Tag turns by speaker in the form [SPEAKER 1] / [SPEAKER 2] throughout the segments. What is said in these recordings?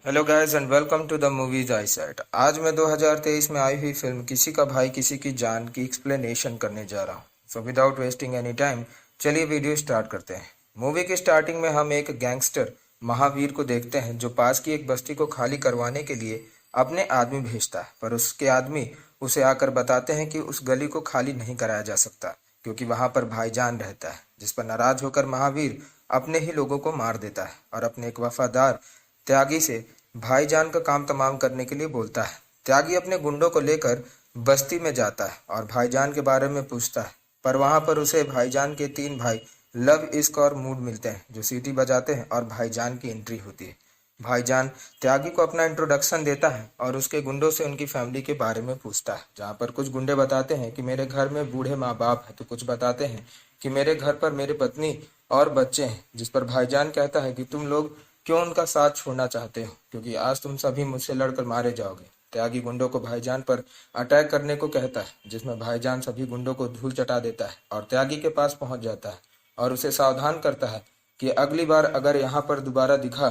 [SPEAKER 1] Hello guys and welcome to the movies I set. आज मैं 2023 में आई हुई फिल्म किसी का भाई किसी की जान की एक्सप्लेनेशन करने जा रहा हूँ। So without wasting any time चलिए वीडियो स्टार्ट करते हैं। मूवी की स्टार्टिंग में हम एक गैंगस्टर महावीर को देखते हैं जो पास की एक बस्ती को खाली करवाने के लिए अपने आदमी भेजता है, पर उसके आदमी उसे आकर बताते हैं कि उस गली को खाली नहीं कराया जा सकता क्योंकि वहां पर भाईजान रहता है, जिस पर नाराज होकर महावीर अपने ही लोगों को मार देता है और अपने एक वफादार त्यागी से भाईजान का काम तमाम करने के लिए बोलता है। त्यागी अपने गुंडों को लेकर बस्ती में जाता है और भाईजान के बारे में पूछता है, पर वहां पर उसे भाईजान के तीन भाई लव इश्क और मूड मिलते हैं जो सीटी बजाते हैं और भाईजान की एंट्री होती है। भाईजान त्यागी को अपना इंट्रोडक्शन देता है और उसके गुंडों से उनकी फैमिली के बारे में पूछता है, जहाँ पर कुछ गुंडे बताते हैं कि मेरे घर में बूढ़े माँ बाप हैं, तो कुछ बताते हैं कि मेरे घर पर मेरी पत्नी और बच्चे हैं। जिस पर भाईजान कहता है कि तुम लोग क्यों उनका साथ छोड़ना चाहते हो, क्योंकि आज तुम सभी मुझसे लड़कर मारे जाओगे। त्यागी गुंडों को भाईजान पर अटैक करने को कहता है, जिसमें भाईजान सभी गुंडों को धूल चटा देता है और त्यागी के पास पहुंच जाता है और उसे सावधान करता है कि अगली बार अगर यहाँ पर दोबारा दिखा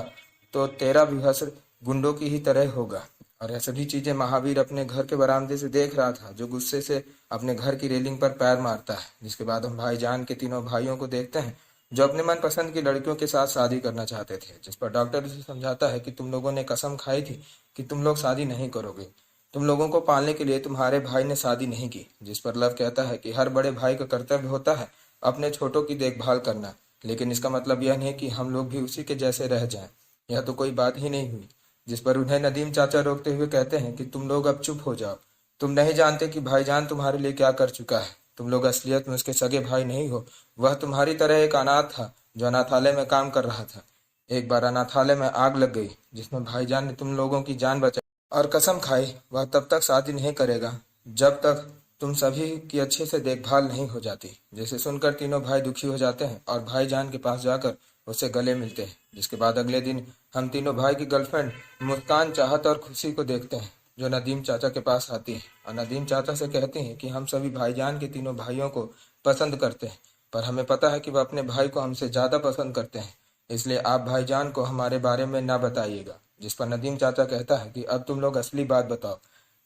[SPEAKER 1] तो तेरा भी हश्र गुंडों की ही तरह होगा। और यह सभी चीजें महावीर अपने घर के बरामदे से देख रहा था, जो गुस्से से अपने घर की रेलिंग पर पैर मारता है। जिसके बाद हम भाईजान के तीनों भाइयों को देखते हैं जो अपने मनपसंद की लड़कियों के साथ शादी करना चाहते थे, जिस पर डॉक्टर उसे समझाता है कि तुम लोगों ने कसम खाई थी कि तुम लोग शादी नहीं करोगे, तुम लोगों को पालने के लिए तुम्हारे भाई ने शादी नहीं की। जिस पर लव कहता है कि हर बड़े भाई का कर्तव्य होता है अपने छोटों की देखभाल करना, लेकिन इसका मतलब यह नहीं कि हम लोग भी उसी के जैसे रह जाएं। यह तो कोई बात ही नहीं हुई। जिस पर उन्हें नदीम चाचा रोकते हुए कहते हैं कि तुम लोग अब चुप हो जाओ, तुम नहीं जानते कि भाईजान तुम्हारे लिए क्या कर चुका है। तुम लोग असलियत में उसके सगे भाई नहीं हो, वह तुम्हारी तरह एक अनाथ था जो अनाथालय में काम कर रहा था। एक बार अनाथालय में आग लग गई जिसमें भाईजान ने तुम लोगों की जान बचाई और कसम खाई वह तब तक शादी नहीं करेगा जब तक तुम सभी की अच्छे से देखभाल नहीं हो जाती। जिसे सुनकर तीनों भाई दुखी हो जाते हैं और भाईजान के पास जाकर उससे गले मिलते हैं। जिसके बाद अगले दिन हम तीनों भाई की गर्लफ्रेंड मुस्कान, चाहत और खुशी को देखते हैं जो नदीम चाचा के पास आती है और नदीम चाचा से कहती हैं कि हम सभी भाईजान के तीनों भाइयों को पसंद करते हैं, पर हमें पता है कि वह अपने भाई को हमसे ज्यादा पसंद करते हैं, इसलिए आप भाईजान को हमारे बारे में ना बताइएगा। जिस पर नदीम चाचा कहता है कि अब तुम लोग असली बात बताओ।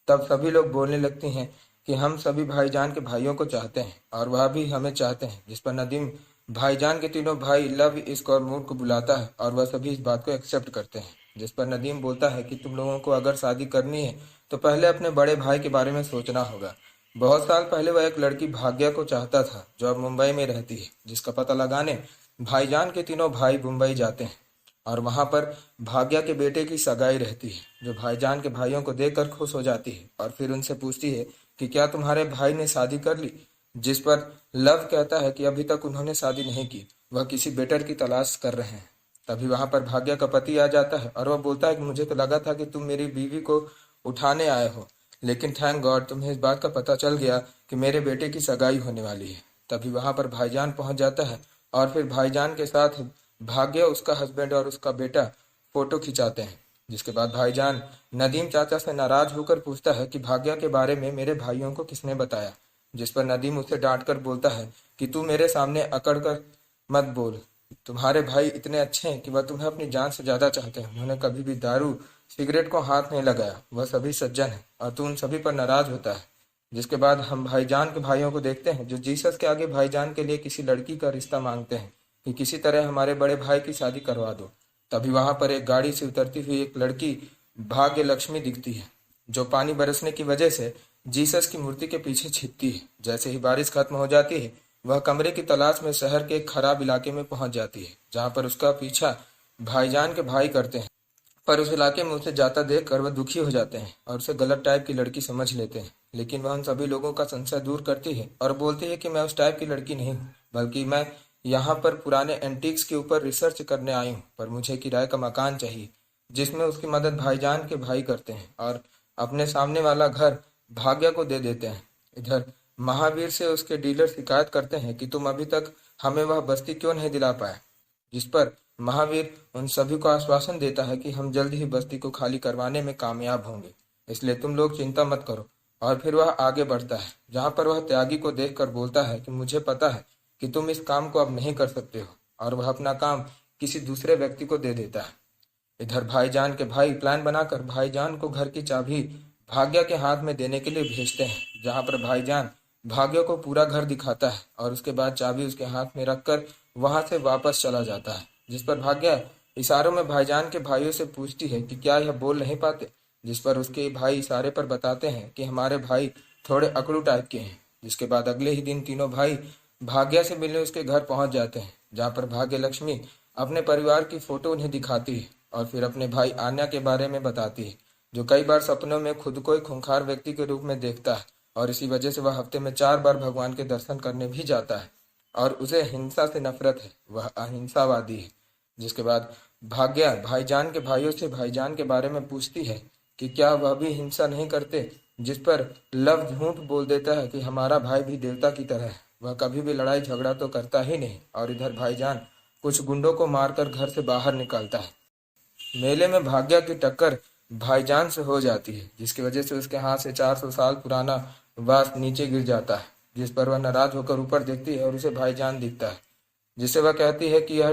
[SPEAKER 1] तब सभी लोग बोलने लगती हैं कि हम सभी भाईजान के भाइयों को चाहते हैं और वह भी हमें चाहते हैं। जिस पर नदीम भाईजान के तीनों भाई लव इश्क और मूड को बुलाता है और वह सभी इस बात को एक्सेप्ट करते हैं। जिस पर नदीम बोलता है कि तुम लोगों को अगर शादी करनी है तो पहले अपने बड़े भाई के बारे में सोचना होगा। बहुत साल पहले वह एक लड़की भाग्या को चाहता था जो अब मुंबई में रहती है, जिसका पता लगाने भाईजान के तीनों भाई मुंबई जाते हैं और वहां पर भाग्या के बेटे की सगाई रहती है, जो भाईजान के भाइयों को देखकर खुश हो जाती है और फिर उनसे पूछती है कि क्या तुम्हारे भाई ने शादी कर ली। जिस पर लव कहता है कि अभी तक उन्होंने शादी नहीं की, वह किसी बेटर की तलाश कर रहे हैं। तभी वहां पर भाग्या का पति आ जाता है और वह बोलता है कि मुझे तो लगा था कि तुम मेरी बीवी को उठाने आए हो, लेकिन थैंक गॉड तुम्हें इस बात का पता चल गया कि मेरे बेटे की सगाई होने वाली है। तभी वहां पर भाईजान पहुंच जाता है और फिर भाईजान के साथ भाग्य, उसका हस्बैंड और उसका बेटा फोटो खिंचाते हैं। जिसके बाद भाईजान नदीम चाचा से नाराज होकर पूछता है कि भाग्य के बारे में मेरे भाइयों को किसने बताया। जिस पर नदीम उसे डांट कर बोलता है कि तू मेरे सामने अकड़ कर मत बोल, तुम्हारे भाई इतने अच्छे हैं कि वह तुम्हें अपनी जान से ज्यादा चाहते हैं। उन्होंने कभी भी दारू सिगरेट को हाथ नहीं लगाया, वह सभी सज्जन है और तू उन सभी पर नाराज होता है। जिसके बाद हम भाईजान के भाइयों को देखते हैं जो जीसस के आगे भाईजान के लिए किसी लड़की का रिश्ता मांगते हैं कि किसी तरह हमारे बड़े भाई की शादी करवा दो। तभी वहां पर एक गाड़ी से उतरती हुई एक लड़की भाग्य लक्ष्मी दिखती है जो पानी बरसने की वजह से जीसस की मूर्ति के पीछे छिपती है। जैसे ही बारिश खत्म हो जाती है वह कमरे की तलाश में शहर के एक खराब इलाके में पहुंच जाती है, जहां पर उसका पीछा भाईजान के भाई करते हैं। पर उस इलाके में उसे जाता देख कर वह दुखी हो जाते हैं और उसे गलत टाइप की लड़की समझ लेते हैं, लेकिन वह उन सभी लोगों का संशय दूर करती है और बोलती है कि मैं उस टाइप की लड़की नहीं हूँ, बल्कि मैं यहाँ पर पुराने एंटीक्स के ऊपर रिसर्च करने आई हूँ, पर मुझे किराए का मकान चाहिए। जिसमें उसकी मदद भाईजान के भाई करते हैं और अपने सामने वाला घर भाग्य को दे देते हैं। इधर महावीर से उसके डीलर शिकायत करते हैं कि तुम अभी तक हमें वह बस्ती क्यों नहीं दिला पाए। जिस पर महावीर उन सभी को आश्वासन देता है कि हम जल्द ही बस्ती को खाली करवाने में कामयाब होंगे, इसलिए तुम लोग चिंता मत करो। और फिर वह आगे बढ़ता है, जहां पर वह त्यागी को देखकर बोलता है कि मुझे पता है कि तुम इस काम को अब नहीं कर सकते हो, और वह अपना काम किसी दूसरे व्यक्ति को दे देता है। इधर भाईजान के भाई प्लान बनाकर भाईजान को घर की चाबी भाग्या के हाथ में देने के लिए भेजते हैं, जहां पर भाईजान भाग्य को पूरा घर दिखाता है और उसके बाद चाबी उसके हाथ में रखकर वहां से वापस चला जाता है। जिस पर भाग्या इशारों में भाईजान के भाइयों से पूछती है कि क्या यह बोल नहीं पाते, जिस पर उसके भाई इशारे पर बताते हैं कि हमारे भाई थोड़े अकड़ू टाइप के हैं। जिसके बाद अगले ही दिन तीनों भाई भाग्या से मिलने उसके घर पहुंच जाते हैं, जहां पर भाग्य लक्ष्मी अपने परिवार की फोटो उन्हें दिखाती है और फिर अपने भाई आन्या के बारे में बताती है, जो कई बार सपनों में खुद को एक खूंखार व्यक्ति के रूप में देखता है और इसी वजह से वह हफ्ते में 4 बार भगवान के दर्शन करने भी जाता है और उसे हिंसा से नफरत है, वह अहिंसावादी है। जिसके बाद भाग्या भाईजान के भाइयों से भाईजान के बारे में पूछती है कि क्या वह भी हिंसा नहीं करते, जिस पर लव झूठ बोल देता है कि हमारा भाई भी देवता की तरह है, वह कभी भी लड़ाई झगड़ा तो करता ही नहीं। और इधर भाईजान कुछ गुंडों को मारकर घर से बाहर निकालता है। मेले में भाग्या की टक्कर भाईजान से हो जाती है, जिसकी वजह से उसके हाथ से 400 साल पुराना वास नीचे गिर जाता है, जिस पर वह नाराज होकर ऊपर देखती है और उसे भाईजान दिखता है, जिससे वह कहती है कि यह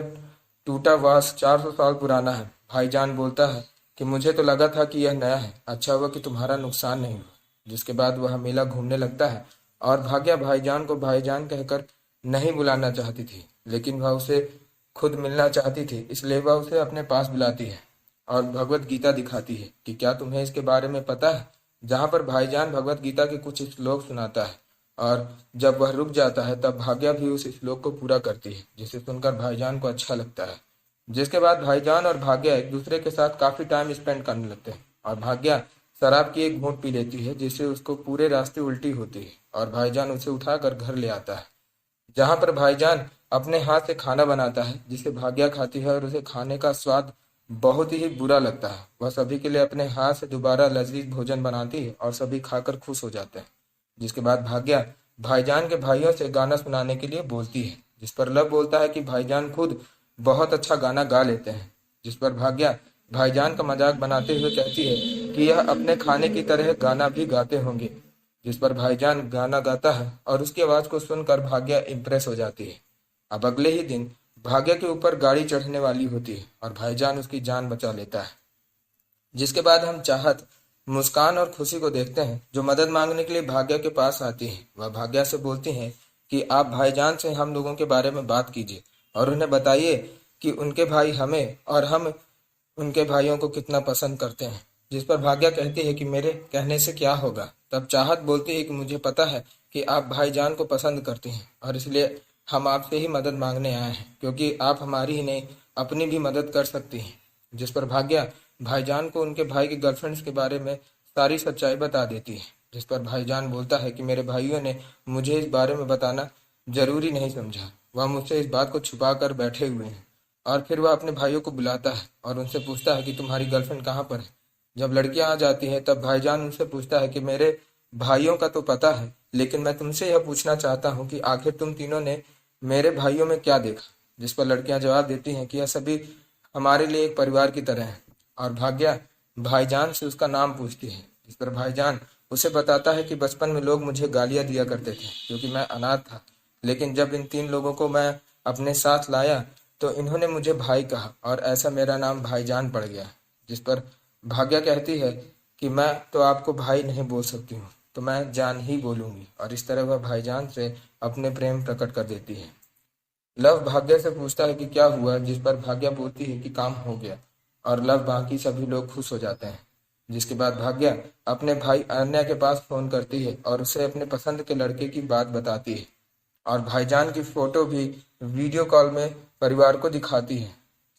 [SPEAKER 1] टूटा वास 400 साल पुराना है। भाईजान बोलता है कि मुझे तो लगा था कि यह नया है, अच्छा हुआ कि तुम्हारा नुकसान नहीं हुआ। जिसके बाद वह मेला घूमने लगता है और भाग्या भाईजान को भाईजान कहकर नहीं बुलाना चाहती थी, लेकिन वह उसे खुद मिलना चाहती थी, इसलिए वह उसे अपने पास बुलाती है और भगवत गीता दिखाती है कि क्या तुम्हें इसके बारे में पता है, जहां पर भाईजान भगवत गीता के कुछ श्लोक सुनाता है और जब वह रुक जाता है तब भाग्या भी उस श्लोक को पूरा करती है, जिसे सुनकर भाईजान को अच्छा लगता है। जिसके बाद भाईजान और भाग्या एक दूसरे के साथ काफी टाइम स्पेंड करने लगते हैं और भाग्या शराब की एक घूंट पी लेती है, जिससे उसको पूरे रास्ते उल्टी होती है और भाईजान उसे उठाकर घर ले आता है, जहां पर भाईजान अपने हाथ से खाना बनाता है, जिसे भाग्या खाती है और उसे खाने का स्वाद बहुत ही बुरा लगता है। वह सभी के लिए अपने हाथ से दोबारा लजीज भोजन बनाती है और सभी खाकर खुश हो जाते हैं। जिसके बाद भाग्या भाईजान के भाइयों से गाना सुनाने के लिए बोलती है, जिस पर लव बोलता है कि भाईजान खुद बहुत अच्छा गाना गा लेते हैं। जिस पर भाग्या भाईजान का मजाक बनाते हुए कहती है कि यह अपने खाने की तरह गाना भी गाते होंगे। जिस पर भाईजान गाना गाता है और उसकी आवाज को सुनकर भाग्या इम्प्रेस हो जाती है। अब अगले ही दिन भाग्या के ऊपर गाड़ी चढ़ने वाली होती है और भाईजान उसकी जान बचा लेता है। जिसके बाद हम चाहत, मुस्कान और खुशी को देखते हैं, जो मदद मांगने के लिए भाग्या के पास आती है। वह भाग्या से बोलती हैं कि आप भाईजान से हम लोगों के बारे में बात कीजिए और उन्हें बताइए कि उनके भाई हमें और हम उनके भाइयों को कितना पसंद करते हैं। जिस पर भाग्या कहती है कि मेरे कहने से क्या होगा। तब चाहत बोलती है कि मुझे पता है कि आप भाईजान को पसंद करती हैं और इसलिए हम आपसे ही मदद मांगने आए हैं, क्योंकि आप हमारी ही नहीं अपनी भी मदद कर सकती हैं। जिस पर भाग्या भाईजान को उनके भाई के गर्लफ्रेंड्स के बारे में सारी सच्चाई बता देती है। जिस पर भाईजान बोलता है कि मेरे भाइयों ने मुझे इस बारे में बताना जरूरी नहीं समझा, वह मुझसे इस बात को छुपा कर बैठे हुए हैं। और फिर वह अपने भाइयों को बुलाता है और उनसे पूछता है कि तुम्हारी गर्लफ्रेंड कहाँ पर है। जब लड़कियां आ जाती हैं तब भाईजान उनसे पूछता है कि मेरे भाइयों का तो पता है, लेकिन मैं तुमसे यह पूछना चाहता हूँ कि आखिर तुम तीनों ने मेरे भाइयों में क्या देखा। जिस पर लड़कियां जवाब देती हैं कि यह सभी हमारे लिए एक परिवार की तरह है और भाग्या भाईजान से उसका नाम पूछती है। जिस पर भाईजान उसे बताता है कि बचपन में लोग मुझे गालियां दिया करते थे क्योंकि मैं अनाथ था, लेकिन जब इन 3 लोगों को मैं अपने साथ लाया तो इन्होंने मुझे भाई कहा और ऐसा मेरा नाम भाईजान पड़ गया। जिस पर भाग्या कहती है कि मैं तो आपको भाई नहीं बोल सकती हूँ, तो मैं जान ही बोलूंगी। और इस तरह वह भाईजान से अपने प्रेम प्रकट कर देती है। लव भाग्या से पूछता है कि क्या हुआ, जिस पर भाग्या बोलती है कि काम हो गया और लव बाकी सभी लोग खुश हो जाते हैं। जिसके बाद भाग्या अपने भाई अनन्या के पास फोन करती है और उसे अपने पसंद के लड़के की बात बताती है और भाईजान की फोटो भी वीडियो कॉल में परिवार को दिखाती है।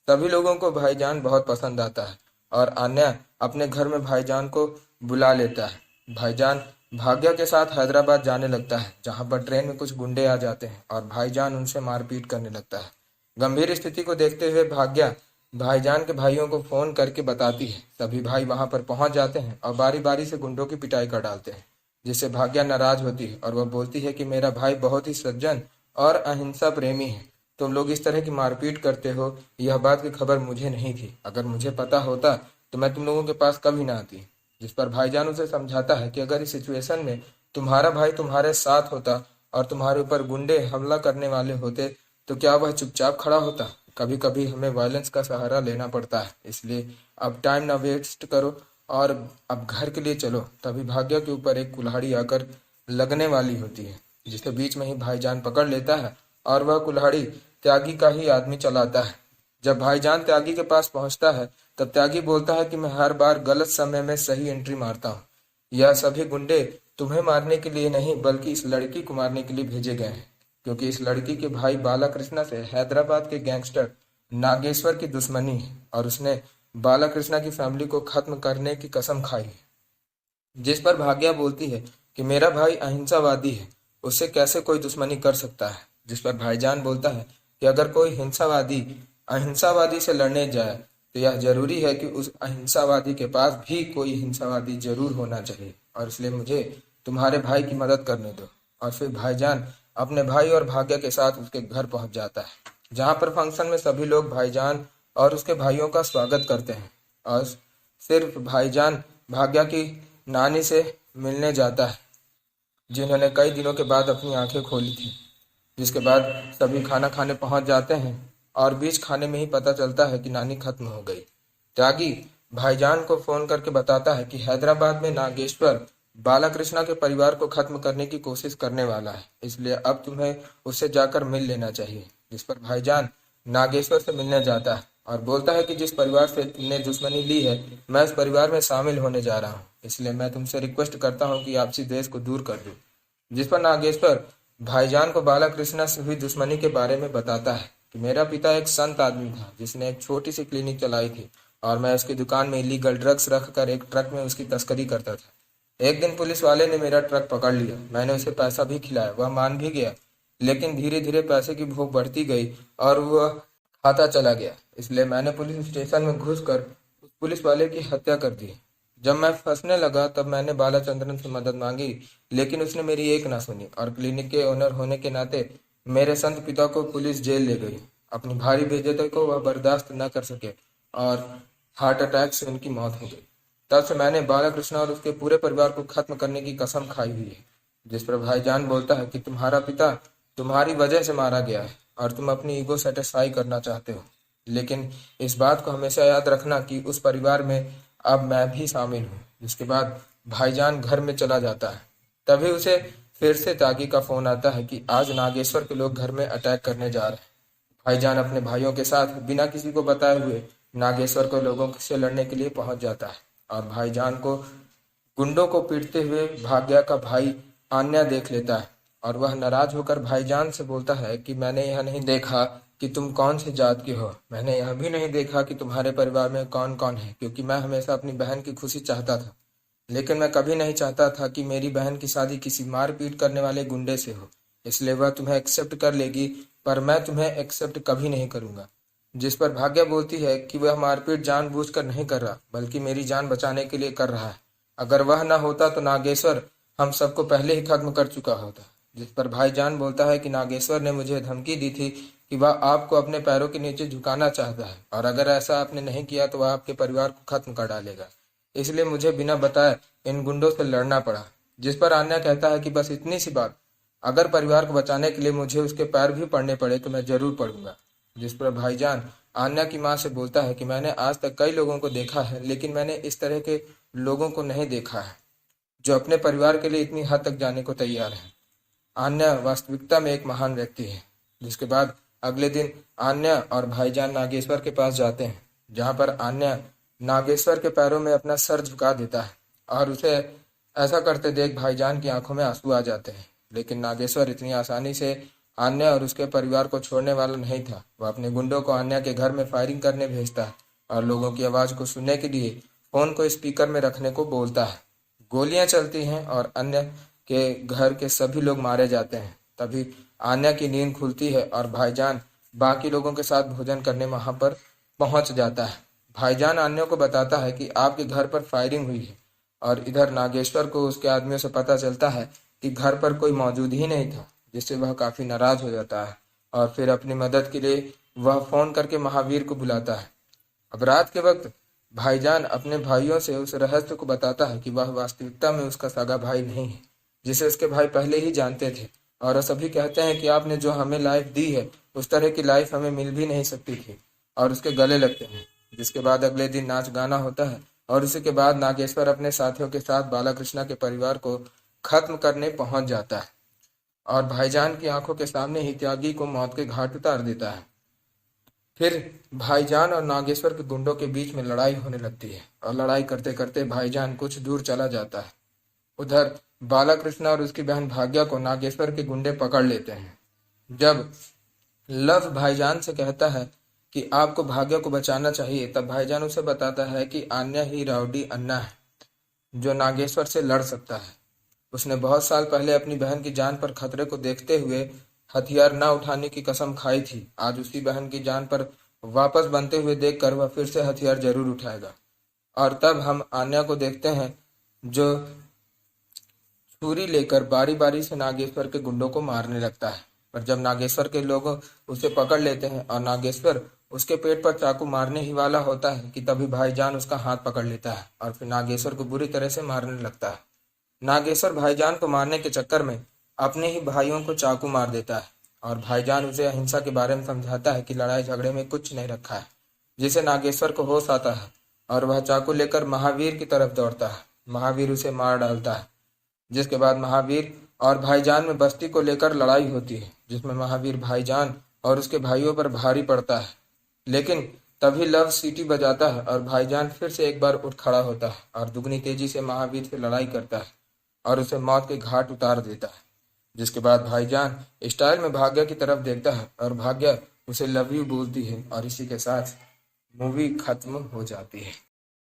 [SPEAKER 1] सभी लोगों को भाईजान बहुत पसंद आता है और अनन्या अपने घर में भाईजान को बुला लेता है। भाईजान भाग्या के साथ हैदराबाद जाने लगता है, जहां पर ट्रेन में कुछ गुंडे आ जाते हैं और भाईजान उनसे मारपीट करने लगता है। गंभीर स्थिति को देखते हुए भाग्या भाईजान के भाइयों को फोन करके बताती है। सभी भाई वहां पर पहुंच जाते हैं और बारी बारी से गुंडों की पिटाई कर डालते हैं, जिससे भाग्या नाराज होती है और वह बोलती है कि मेरा भाई बहुत ही सज्जन और अहिंसा प्रेमी है, तुम लोग इस तरह की मारपीट करते हो, यह बात की खबर मुझे नहीं थी। अगर मुझे पता होता तो मैं तुम लोगों के पास कभी ना आती। जिस पर भाईजान उसे समझाता है कि अगर इस सिचुएशन में तुम्हारा भाई तुम्हारे साथ होता और तुम्हारे ऊपर गुंडे हमला करने वाले होते तो क्या वह चुपचाप खड़ा होता। कभी कभी हमें वायलेंस का सहारा लेना पड़ता है। इसलिए अब टाइम ना वेस्ट करो और अब घर के लिए चलो। तभी भाग्य के ऊपर एक कुल्हाड़ी आकर लगने वाली होती है, जिसे बीच में ही भाईजान पकड़ लेता है और वह कुल्हाड़ी त्यागी का ही आदमी चलाता है। जब भाईजान त्यागी के पास पहुंचता है तब त्यागी बोलता है कि मैं हर बार गलत समय में सही एंट्री मारता हूँ। यह सभी गुंडे तुम्हें मारने के लिए नहीं बल्कि इस लड़की को मारने के लिए भेजे गए हैं, क्योंकि इस लड़की के भाई बालाकृष्णा से हैदराबाद के गैंगस्टर नागेश्वर की दुश्मनी है और उसने बालाकृष्णा की फैमिली को खत्म करने की कसम खाई है। जिस पर भाग्या बोलती है कि मेरा भाई अहिंसावादी है, उससे कैसे कोई दुश्मनी कर सकता है। जिस पर भाईजान बोलता है कि अगर कोई हिंसावादी अहिंसावादी से लड़ने जाए तो यह जरूरी है कि उस अहिंसावादी के पास भी कोई हिंसावादी जरूर होना चाहिए, और इसलिए मुझे तुम्हारे भाई की मदद करने दो। और फिर भाईजान अपने भाई और भाग्य के साथ उसके घर पहुंच जाता है, जहां पर फंक्शन में सभी लोग भाईजान और उसके भाइयों का स्वागत करते हैं और सिर्फ भाईजान भाग्य की नानी से मिलने जाता है, जिन्होंने कई दिनों के बाद अपनी आंखें खोली थी। जिसके बाद सभी खाना खाने पहुंच जाते हैं और बीच खाने में ही पता चलता है कि नानी खत्म हो गई। त्यागी भाईजान को फोन करके बताता है कि हैदराबाद में नागेश्वर बालाकृष्णा के परिवार को खत्म करने की कोशिश करने वाला है, इसलिए अब तुम्हें उससे जाकर मिल लेना चाहिए। जिस पर भाईजान नागेश्वर से मिलने जाता है और बोलता है कि जिस परिवार से तुमने दुश्मनी ली है, मैं उस परिवार में शामिल होने जा रहा हूँ, इसलिए मैं तुमसे रिक्वेस्ट करता हूँ कि आपसी द्वेष को दूर कर दो। जिस पर नागेश्वर भाईजान को बालाकृष्णा से हुई दुश्मनी के बारे में बताता है कि मेरा पिता एक संत आदमी था जिसने एक छोटी सी क्लिनिक चलाई थी और मैं उसकी दुकान में इलीगल ड्रग्स रखकर एक ट्रक में उसकी तस्करी करता था। एक दिन पुलिस वाले ने मेरा ट्रक पकड़ लिया। मैंने उसे पैसा भी खिलाया, वह मान भी गया, लेकिन धीरे धीरे पैसे की भूख बढ़ती गई और वह खाता चला गया। इसलिए मैंने पुलिस स्टेशन में घुसकर उस पुलिस वाले की हत्या कर दी। जब मैं फंसने लगा तब मैंने बालाचंद्रन से मदद मांगी, लेकिन उसने मेरी एक ना सुनी और क्लिनिक के ओनर होने के नाते मेरे संत पिता को पुलिस जेल ले गई। अपनी भारी बेइज्जती को वह बर्दाश्त न कर सके और हार्ट अटैक से उनकी मौत हो गई। तब से मैंने बालाकृष्ण और उसके पूरे परिवार को खत्म करने की कसम खाई हुई है। जिस पर भाईजान बोलता है कि तुम्हारा पिता तुम्हारी वजह से मारा गया है और तुम अपनी ईगो सेटिस्फाई करना चाहते हो, लेकिन इस बात को हमेशा याद रखना कि उस परिवार में अब मैं भी शामिल हूँ। जिसके बाद भाईजान घर में चला जाता है। तभी उसे फिर से त्यागी का फोन आता है कि आज नागेश्वर के लोग घर में अटैक करने जा रहे हैं। भाईजान अपने भाइयों के साथ बिना किसी को बताए हुए नागेश्वर को लोगों से लड़ने के लिए पहुंच जाता है और भाईजान को गुंडों को पीटते हुए भाग्या का भाई आन्या देख लेता है और वह नाराज होकर भाईजान से बोलता है कि मैंने यह नहीं देखा कि तुम कौन से जात के हो, मैंने यह भी नहीं देखा कि तुम्हारे परिवार में कौन कौन है, क्योंकि मैं हमेशा अपनी बहन की खुशी चाहता था, लेकिन मैं कभी नहीं चाहता था कि मेरी बहन की शादी किसी मारपीट करने वाले गुंडे से हो। इसलिए वह तुम्हें एक्सेप्ट कर लेगी, पर मैं तुम्हें एक्सेप्ट कभी नहीं करूंगा। जिस पर भाग्य बोलती है कि वह मारपीट जानबूझकर नहीं कर रहा, बल्कि मेरी जान बचाने के लिए कर रहा है। अगर वह न होता तो नागेश्वर हम सबको पहले ही खत्म कर चुका होता। जिस पर भाईजान बोलता है कि नागेश्वर ने मुझे धमकी दी थी कि वह आपको अपने पैरों के नीचे झुकाना चाहता है और अगर ऐसा आपने नहीं किया तो वह आपके परिवार को खत्म कर डालेगा, इसलिए मुझे बिना बताए इन गुंडों से लड़ना पड़ा। जिस पर आन्या कहता है कि बस इतनी सी बात, अगर परिवार को बचाने के लिए मुझे उसके पैर भी पड़ने पड़े तो मैं जरूर पढ़ूंगा। जिस पर भाईजान आन्या की माँ से बोलता है कि मैंने आज तक कई लोगों को देखा है, लेकिन मैंने इस तरह के लोगों को नहीं देखा है जो अपने परिवार के लिए इतनी हद तक जाने को तैयार है। आन्या वास्तविकता में एक महान व्यक्ति है। जिसके बाद अगले दिन आन्या और भाईजान नागेश्वर के पास जाते हैं, जहां पर आन्या नागेश्वर के पैरों में अपना सर झुका देता है और उसे ऐसा करते देख भाईजान की आंखों में आंसू आ जाते हैं। लेकिन नागेश्वर इतनी आसानी से आन्या और उसके परिवार को छोड़ने वाला नहीं था। वह अपने गुंडों को आन्या के घर में फायरिंग करने भेजता है और लोगों की आवाज को सुनने के लिए फोन को स्पीकर में रखने को बोलता है। गोलियां चलती हैं और अन्य के घर के सभी लोग मारे जाते हैं। तभी आन्या की नींद खुलती है और भाईजान बाकी लोगों के साथ भोजन करने वहां पर पहुंच जाता है। भाईजान आन्या को बताता है कि आपके घर पर फायरिंग हुई है और इधर नागेश्वर को उसके आदमियों से पता चलता है कि घर पर कोई मौजूद ही नहीं था, जिससे वह काफी नाराज हो जाता है और फिर अपनी मदद के लिए वह फोन करके महावीर को बुलाता है। अब रात के वक्त भाईजान अपने भाइयों से उस रहस्य को बताता है कि वह वास्तविकता में उसका सगा भाई नहीं है, जिसे उसके भाई पहले ही जानते थे और सभी कहते हैं कि आपने जो हमें लाइफ दी है उस तरह की लाइफ हमें मिल भी नहीं सकती थी, और उसके गले लगते हैं। जिसके बाद अगले दिन नाच गाना होता है और उसी के बाद नागेश्वर अपने साथियों के साथ बालाकृष्णा के परिवार को खत्म करने पहुंच जाता है और भाईजान की आंखों के सामने ही त्यागी को मौत के घाट उतार देता है। फिर भाईजान और नागेश्वर के गुंडों के बीच में लड़ाई होने लगती है और लड़ाई करते करते भाईजान कुछ दूर चला जाता है। उधर बालाकृष्ण और उसकी बहन भाग्या को नागेश्वर के गुंडे पकड़ लेते हैं। जब लव भाईजान से कहता है कि आपको भाग्या को बचाना चाहिए, तब भाईजान उसे बताता है कि आन्या ही राउडी अन्ना है जो नागेश्वर से लड़ सकता है। उसने बहुत साल पहले अपनी बहन की जान पर खतरे को देखते हुए हथियार न उठाने की कसम खाई थी। आज उसी बहन की जान पर वापस बनते हुए देखकर वह फिर से हथियार जरूर उठाएगा। और तब हम आन्या को देखते हैं जो छुरी लेकर बारी बारी से नागेश्वर के गुंडों को मारने लगता है। पर जब नागेश्वर के लोग उसे पकड़ लेते हैं और नागेश्वर उसके पेट पर चाकू मारने ही वाला होता है कि तभी भाईजान उसका हाथ पकड़ लेता है और फिर नागेश्वर को बुरी तरह से मारने लगता है। नागेश्वर भाईजान को मारने के चक्कर में अपने ही भाइयों को चाकू मार देता है और भाईजान उसे अहिंसा के बारे में समझाता है कि लड़ाई झगड़े में कुछ नहीं रखा है, जिसे नागेश्वर को होश आता है और वह चाकू लेकर महावीर की तरफ दौड़ता है। महावीर उसे मार डालता है, जिसके बाद महावीर और भाईजान में बस्ती को लेकर लड़ाई होती है, जिसमें महावीर भाईजान और उसके भाइयों पर भारी पड़ता है। लेकिन तभी लव सीटी बजाता है और भाईजान फिर से एक बार उठ खड़ा होता है और दुगनी तेजी से महावीर से लड़ाई करता है और उसे मौत के घाट उतार देता है। जिसके बाद भाईजान स्टाइल में भाग्या की तरफ देखता है और भाग्या उसे लव यू बोलती है और इसी के साथ मूवी खत्म हो जाती है।